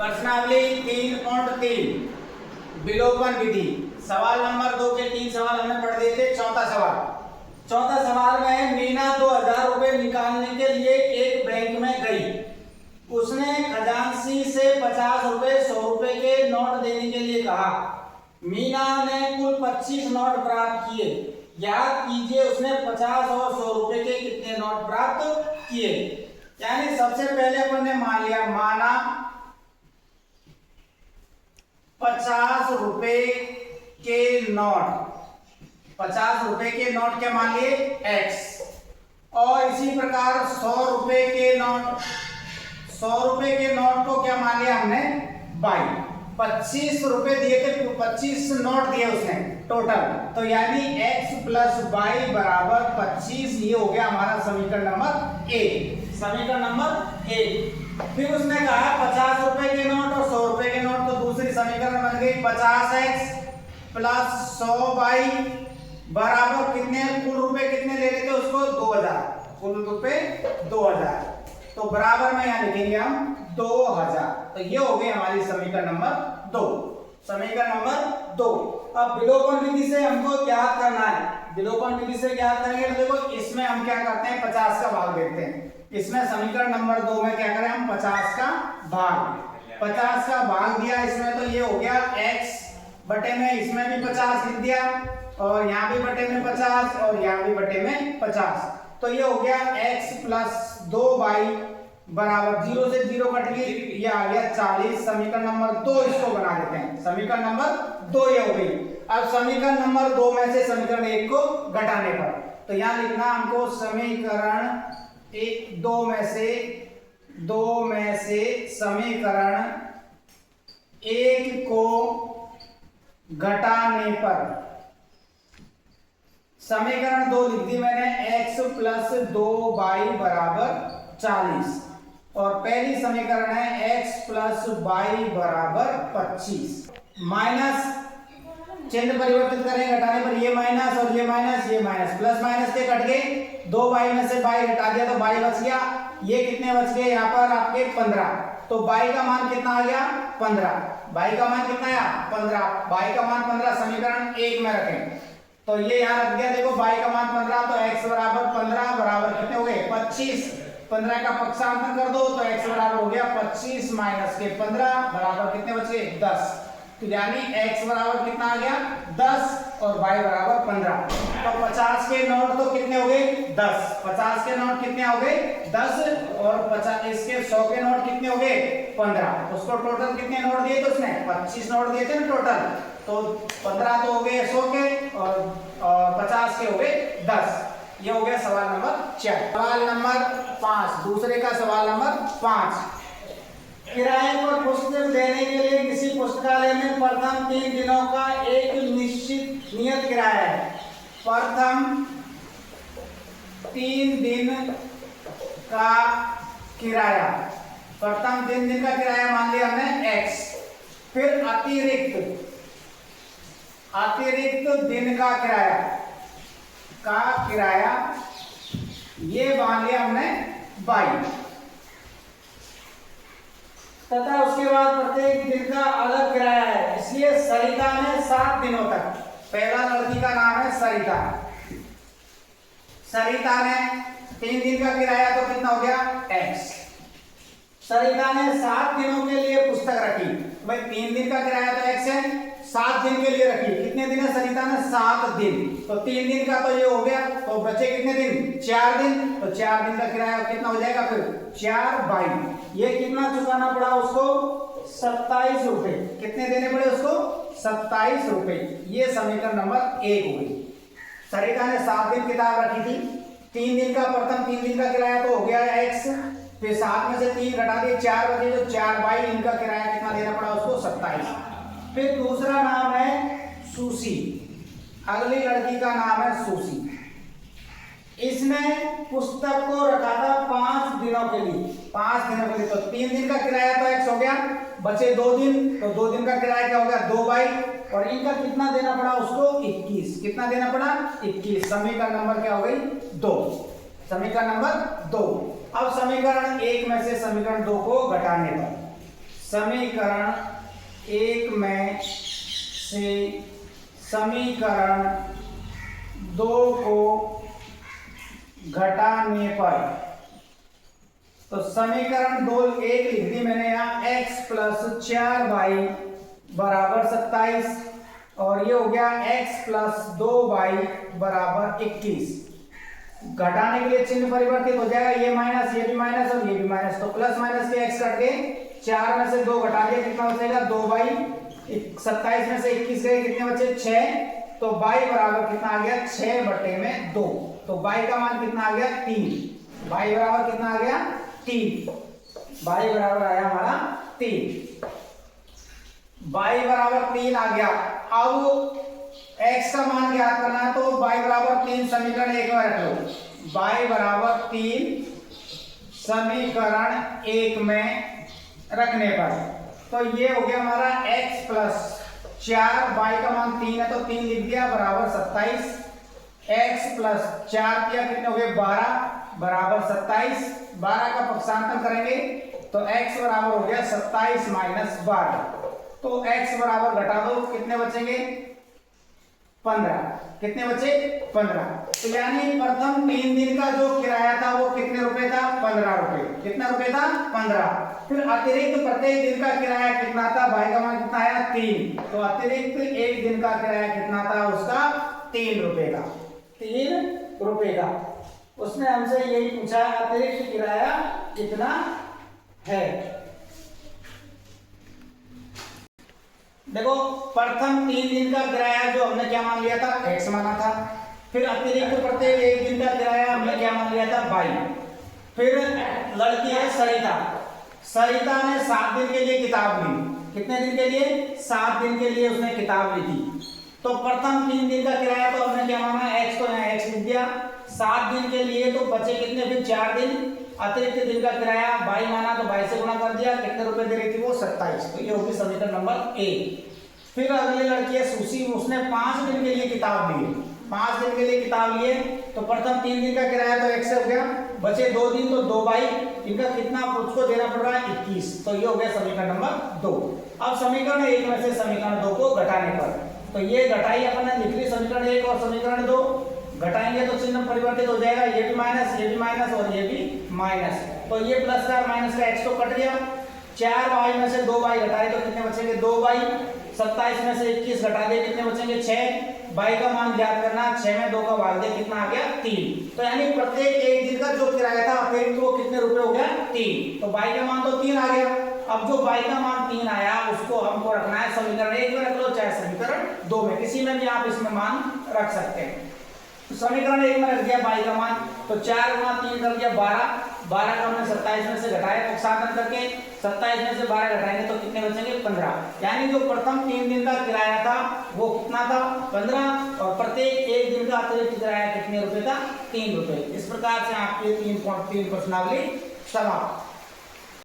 प्रश्नावली 3.3 विलोपन विधि। सवाल नंबर 2 के 3 सवाल हमने पढ़ दिए थे। चौथा सवाल में है, मीना 2000 रुपए निकालने के लिए एक बैंक में गई। उसने खजांची से 50 रुपए 100 रुपए के नोट देने के लिए कहा। मीना ने कुल 25 नोट प्राप्त किए। याद कीजिए उसने 50 और 100 रुपए के कितने नोट प्राप्त किए। यानी सबसे पहले अपन ने मान लिया, माना 50 रुपए के नोट, 50 रुपए के नोट क्या मान लिए x। और इसी प्रकार 100 रुपए के नोट, 100 रुपए के नोट को क्या मान लिया हमने y। 25 रुपए दिए थे, 25 नोट दिए उसने टोटल, तो यानी x प्लस y बराबर 25। ये हो गया हमारा समीकरण नंबर ए। समीकरण नंबर ए। फिर उसने कहा 50 रुपए के नोट और 100 रुपए के नोट, तो दूसरी समीकरण बन गई 50x प्लस 100y बराबर कितने, कुल रुपए कितने ले रहे थे उसको 2000, कुल रुपए 2000, तो बराबर में यहां लिखेंगे हम 2000। तो ये हो गई हमारी समीकरण नंबर 2। समीकरण नंबर 2। अब विलोपन विधि से हमको ज्ञात करना है। विलोपन विधि से ज्ञात करेंगे तो देखो इसमें हम क्या करते हैं, 50 का भाग देते हैं। इसमें समीकरण नंबर 2 में क्या करें हम, 50 का भाग, 50 का भाग दिया इसमें, तो ये हो गया x बटे में, इसमें भी 50 लिख दिया और यहाँ भी बटे में 50 और यहाँ भी बटे में 50, तो ये हो गया x प्लस 2y बराबर 0 से 0 कट गई, ये आ गया 40। समीकरण नंबर 2 इसको बना देते हैं। समीकरण नंबर 2 ये हो गई। अब समीकरण नंबर 2 में से समीकरण 1 को घटाने पर, तो यहाँ लिखना हमको समीकरण 2 में से समीकरण 1 को घटाने पर, समीकरण 2 लिख दी मैंने, x प्लस 2y बराबर 40 और पहली समीकरण है x प्लस y बराबर 25। माइनस चिन्ह परिवर्तित करें घटाने पर, ये माइनस और ये माइनस, ये माइनस, प्लस माइनस के कट गए, 2y में से y घटा दिया तो y बच गया। ये कितने बच गए यहाँ पर आपके 15, तो y का मान कितना आ गया 15, y का मान कितना आया 15, y का मान 15 समीकरण 1 में रखें, तो ये यहाँ रख दिया। देखो y का मान 15, तो x बराबर 15 बराबर कितने हो गए 25। 15 का पक्षांतर कर दो तो x बराबर हो गया 25 माइनस के 15 बराबर कितने बचे 10, तो यानी x बराबर कितना आ गया 10 और y बराबर 15। तो 50 के नोट तो कितने हो गए 10, 50 के नोट कितने हो गए 10 और 50 इसके 100 के नोट कितने हो गए 15। उसको टोटल कितने नोट दिए थे उसने 25 नोट दिए थे ना टोटल, तो 15 तो हो गए 100 के और 50 के हो गए 10। ये हो गया सवाल नंबर 4। सवाल नंबर 5, दूसरे का सवाल नंबर 5। किराए पर पुस्तक देने के लिए किसी पुस्तकालय में प्रथम 3 दिनों का एक नियत किराया है। प्रथम 3 दिन का किराया, प्रथम 3 दिन का किराया मान लिया हमने x। फिर अतिरिक्त दिन का किराया ये मान लिया हमने y, तथा उसके बाद प्रत्येक दिन का अलग किराया है। इसलिए सरिता ने 7 दिनों तक, पहला लड़की का नाम है सरिता, सरिता ने 3 दिन का किराया तो कितना हो गया x। सरिता ने 7 दिनों के लिए पुस्तक रखी, भाई 3 दिन का किराया तो x है, 7 दिन के लिए रखी। कितने दिन है सरिता ने 7 दिन, तो 3 दिन का तो ये हो गया, तो बचे कितने दिन 4 दिन, तो 4 दिन का किराया कितना हो जाएगा फिर 4/22। ये कितना चुकाना पड़ा उसको 27 रुपए, कितने देने पड़े उसको 27 रुपए। ये समीकरण नंबर 1 हो गई। सरिता ने 7 दिन किताब रखी थी, 3 दिन का प्रथम 3 दिन का किराया तो हो गया x, फिर 7 में से 3 घटा दिए 4 बचे, तो 4/22 इनका किराया कितना देना पड़ा उसको 27। फिर दूसरा नाम है सुशी, अगली लड़की का नाम है सुशी। इसने पुस्तक को रखा था 5 दिनों के लिए, 5 दिनों के लिए, तो 3 दिन का किराया तो x हो गया, बचे 2 दिन, तो 2 दिन का किराया क्या हो गया 2/22 और इनका कितना देना पड़ा उसको 21। कितना देना पड़ा 21। समीकरण नंबर क्या हो गई 2, समीकरण नंबर 2। अब समीकरण 1 में से समीकरण 2 को घटाने पर समीकरण 1 में से समीकरण 2 को घटाने पर, तो समीकरण 2 1 लिख दी मैंने यहाँ, x प्लस 4y बराबर 27 और ये हो गया x प्लस 2y बराबर 21। घटाने के लिए चिन्ह परिवर्तित हो जाएगा, ये माइनस, ये भी माइनस और ये भी माइनस, तो प्लस माइनस के x कट गए, 4 में से 2 घटा दिया, कितना बचेगा 2y, 27 में से 21 गए, कितने बचे 6, तो y बराबर कितना आ गया 6/2, तो y का मान कितना आ गया 3, y बराबर कितना आ गया 3, y बराबर आया हमारा 3, y बराबर 3 आ गया। अब x का मान ज्ञात करना है, तो y बराबर 3 समीकरण 1 में रख लो, y बराबर 3 समीकरण 1 में रखने पर, तो ये हो गया हमारा x प्लस 4, y का मान 3 है तो 3 लिख दिया बराबर 27, x प्लस 4 किया कितने हो गए 12 बराबर 27, 12 का पक्षांतर करेंगे तो x बराबर हो गया 27 माइनस 12, तो x बराबर घटा दो, कितने बचेंगे 15, कितने बचे 15, तो यानी प्रथम 3 दिन का जो किराया था वो कितने रुपए था 15 रुपए, कितना रुपए था 15। फिर अतिरिक्त प्रत्येक दिन का किराया कितना था, भाई का मान कितना आया 3, तो अतिरिक्त एक दिन का किराया कितना था उसका 3 रुपए का, 3 रुपए का। उसने हमसे यही पूछा अतिरिक्त किराया कितना है। देखो प्रथम 3 दिन का किराया जो हमने क्या मान लिया था x माना था, फिर अतिरिक्त प्रत्येक एक दिन का किराया हमने क्या मान लिया था y। फिर लड़की है सरिता, सरिता ने 7 दिन के लिए किताब ली, कितने दिन के लिए 7 दिन के लिए उसने किताब ली थी, तो प्रथम 3 दिन का किराया तो हमने क्या माना x, तो यहाँ x लिख दिया, 7 दिन के लिए तो बचे कितने फिर 4 दिन, अतिरिक्त दिन का किराया y माना तो y से गुणा कर दिया, कितने रुपए दे रही थी वो 27, तो ये होगी समीकरण नंबर 1। फिर अगली लड़की है सुशी, उसने 5 दिन के लिए किताब ली, 5 दिन के लिए किताब लिए, तो प्रथम 3 दिन का किराया तो x हो गया, बचे 2 दिन तो 2y, इनका कितना उसको देना पड़ रहा है 21, तो ये हो गया समीकरण नंबर 2। अब समीकरण 1 में से समीकरण 2 को घटाने पर, तो ये घटाई अपन ने लिख ली समीकरण 1 और समीकरण 2, घटाएंगे तो चिन्ह परिवर्तित हो जाएगा, ये भी माइनस, ये भी माइनस और ये भी माइनस, तो ये प्लस का माइनस का x तो कट गया, 4y में से 2y घटाए तो कितने बचेंगे 2y, 27 में से 21 घटा दे कितने बचेंगे 6, y का मान ज्ञात करना, 6 में 2 का भाग दे कितना आ गया 3, तो यानी प्रत्येक एक दिन का जो किराया था अतिरिक्त वो कितने रुपए हो गया 3, तो y का मान तो 3 आ गया। अब जो y का मान 3 आया उसको हमको रखना है समीकरण 1 में रख लो चाहे समीकरण 2 में, किसी में भी आप इसमें मान रख सकते हैं। तो समीकरण 1 में रख दिया y का मान, तो 4 गुणा 3 कर दिया 12, 12 का हमने 27 में से घटाया पक्षांतर करके, 27 में से 12 घटाएंगे तो कितने बचेंगे 15, यानी जो प्रथम 3 दिन का किराया था वो कितना था 15, और प्रत्येक एक दिन का अतिरिक्त किराया कितने रुपए था 3 रुपए। इस प्रकार से आपके 3 प्रश्नावली समाप्त।